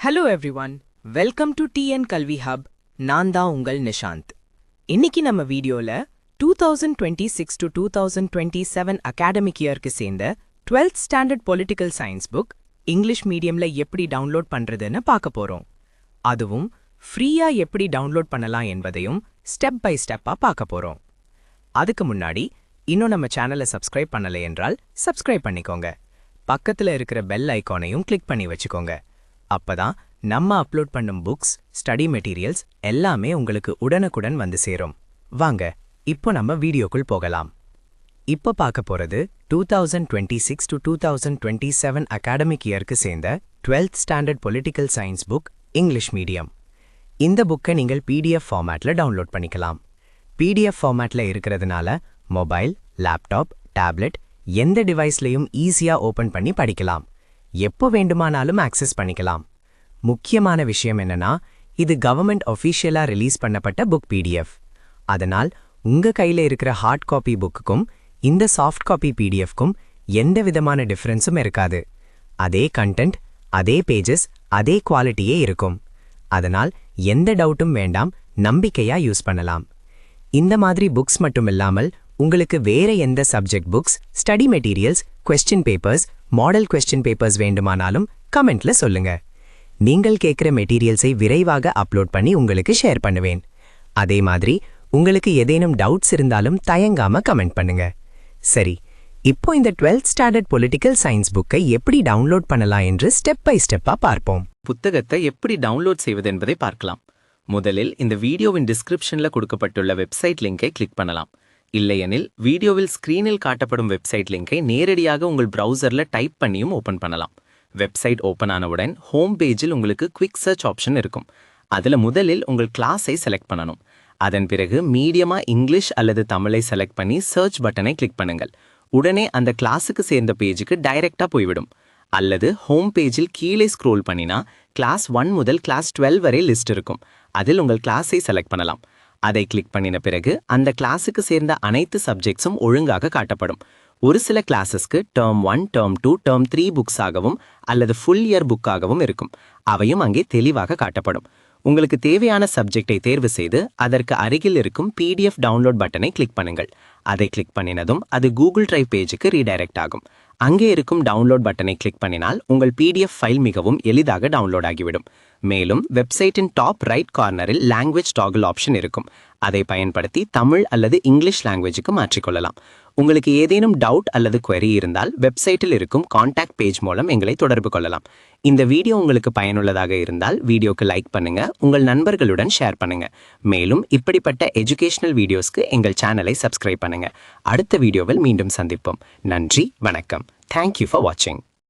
Hello everyone, welcome to TN கல்வி hub. நான் தான் உங்கள் நிஷாந்த். இன்னைக்கு நம்ம வீடியோல 2026 to 2027 அகாடமிக் இயர்க்கு சேர்ந்த 12th standard political science book English மீடியம்ல எப்படி டவுன்லோட் பண்றதுன்னு பார்க்க போறோம். அதுவும் ஃப்ரீயா எப்படி டவுன்லோட் பண்ணலாம் என்பதையும் ஸ்டெப் பை ஸ்டெப்பா பார்க்க போறோம். அதுக்கு முன்னாடி இன்னும் நம்ம சேனலை சப்ஸ்கிரைப் பண்ணலை என்றால் சப்ஸ்கிரைப் பண்ணிக்கோங்க. பக்கத்துல இருக்கிற பெல் ஐகானையும் கிளிக் பண்ணி வச்சுக்கோங்க. அப்பதான் நம்ம அப்லோட் பண்ணும் புக்ஸ், ஸ்டடி மெட்டீரியல்ஸ் எல்லாமே உங்களுக்கு உடனுக்குடன் வந்து சேரும். வாங்க இப்போ நம்ம வீடியோக்குள் போகலாம். இப்போ பார்க்க போறது 2026 to 2027 அகாடமிக் இயர்க்கு சேர்ந்த 12th standard political science book English medium. இந்த புக்கை நீங்கள் PDF ஃபார்மேட்ல டவுன்லோட் பண்ணிக்கலாம். PDF ஃபார்மேட்ல இருக்கிறதுனால மொபைல், லேப்டாப், டேப்லெட் எந்த டிவைஸ்லையும் ஈஸியா ஓபன் பண்ணி படிக்கலாம். எப்போ வேண்டுமானாலும் ஆக்சஸ் பண்ணிக்கலாம். முக்கியமான விஷயம் என்னன்னா, இது கவர்மெண்ட் ஒஃபிஷியலா ரிலீஸ் பண்ணப்பட்ட புக் PDF. அதனால் உங்க கையில இருக்கிற ஹார்ட் காப்பி புக்குக்கும் இந்த சாஃப்ட் காப்பி PDFக்கும் எந்த விதமான டிஃபரன்ஸும் இருக்காது. அதே கண்டென்ட், அதே பேஜஸ், அதே குவாலிட்டியே இருக்கும். அதனால் எந்த டவுட்டும் வேண்டாம், நம்பிக்கையா யூஸ் பண்ணலாம். இந்த மாதிரி புக்ஸ் மட்டும் இல்லாமல் உங்களுக்கு வேற எந்த subject books, study materials, question papers, model question papers வேண்டுமானாலும் கமெண்ட்ல சொல்லுங்க. நீங்கள் கேட்குற மெட்டீரியல்ஸை விரைவாக அப்லோட் பண்ணி உங்களுக்கு ஷேர் பண்ணுவேன். அதே மாதிரி உங்களுக்கு ஏதேனும் டவுட்ஸ் இருந்தாலும் தயங்காம கமெண்ட் பண்ணுங்க. சரி, இப்போ இந்த 12th ஸ்டாண்டர்ட் பொலிட்டிக்கல் சயின்ஸ் புக்கை எப்படி டவுன்லோட் பண்ணலாம் என்று ஸ்டெப் பை ஸ்டெப்பா பார்ப்போம். புத்தகத்தை எப்படி டவுன்லோட் செய்வது என்பதை பார்க்கலாம். முதலில் இந்த வீடியோவின் டிஸ்கிரிப்ஷன்ல கொடுக்கப்பட்டுள்ள வெப்சைட் லிங்கை கிளிக் பண்ணலாம். இல்லையெனில் வீடியோவில் ஸ்கிரீனில் காட்டப்படும் வெப்சைட் லிங்கை நேரடியாக உங்கள் பிரவுசர்ல டைப் பண்ணியும் ஓபன் பண்ணலாம். வெப்சைட் ஓபன் ஆனவுடன் ஹோம் பேஜில் உங்களுக்கு குவிக் சர்ச் ஆப்ஷன் இருக்கும். அதுல முதலில் உங்கள் கிளாஸை செலக்ட் பண்ணணும். அதன் பிறகு மீடியமா இங்கிலீஷ் அல்லது தமிழை செலக்ட் பண்ணி சர்ச் பட்டனை கிளிக் பண்ணுங்கள். உடனே அந்த கிளாஸுக்கு சேர்ந்த பேஜுக்கு டைரக்டா போய்விடும். அல்லது ஹோம் பேஜில் கீழே ஸ்க்ரோல் பண்ணினா கிளாஸ் 1 முதல் கிளாஸ் 12 வரை லிஸ்ட் இருக்கும். அதில் உங்கள் கிளாஸை செலக்ட் பண்ணலாம். அதை கிளிக் பண்ணின பிறகு அந்த கிளாஸுக்கு சேர்ந்த அனைத்து சப்ஜெக்ட்ஸும் ஒழுங்காக காட்டப்படும். ஒரு சில கிளாஸஸ்க்கு டேர்ம் 1, டேர்ம் 2, டேர்ம் 3 புக்ஸாகவும் அல்லது ஃபுல் இயர் புக்காகவும் இருக்கும். அவையும் அங்கே தெளிவாக காட்டப்படும். உங்களுக்கு தேவையான சப்ஜெக்டை தேர்வு செய்து அதற்கு அருகில் இருக்கும் PDF டவுன்லோட் பட்டனை கிளிக் பண்ணுங்கள். அதை கிளிக் பண்ணினதும் அது கூகுள் டிரைவ் பேஜுக்கு ரீடைரக்ட் ஆகும். அங்கே இருக்கும் டவுன்லோட் பட்டனை கிளிக் பண்ணினால் உங்கள் PDF ஃபைல் மிகவும் எளிதாக டவுன்லோட் ஆகிவிடும். மேலும் வெப்சைட்டின் டாப் ரைட் கார்னரில் லாங்குவேஜ் டாகிள் ஆப்ஷன் இருக்கும். அதை பயன்படுத்தி தமிழ் அல்லது இங்கிலீஷ் லாங்குவேஜுக்கு மாற்றிக்கொள்ளலாம். உங்களுக்கு ஏதேனும் டவுட் அல்லது query இருந்தால் வெப்சைட்டில் இருக்கும் கான்டாக்ட் பேஜ் மூலம் எங்களை தொடர்பு கொள்ளலாம். இந்த வீடியோ உங்களுக்கு பயனுள்ளதாக இருந்தால் வீடியோக்கு லைக் பண்ணுங்க, உங்கள் நண்பர்களுடன் ஷேர் பண்ணுங்க. மேலும் இப்படிப்பட்ட எஜுகேஷனல் வீடியோஸ்க்கு எங்கள் சேனலை சப்ஸ்கிரைப் பண்ணுங்க. அடுத்த வீடியோவில் மீண்டும் சந்திப்போம். நன்றி, வணக்கம். Thank you for watching.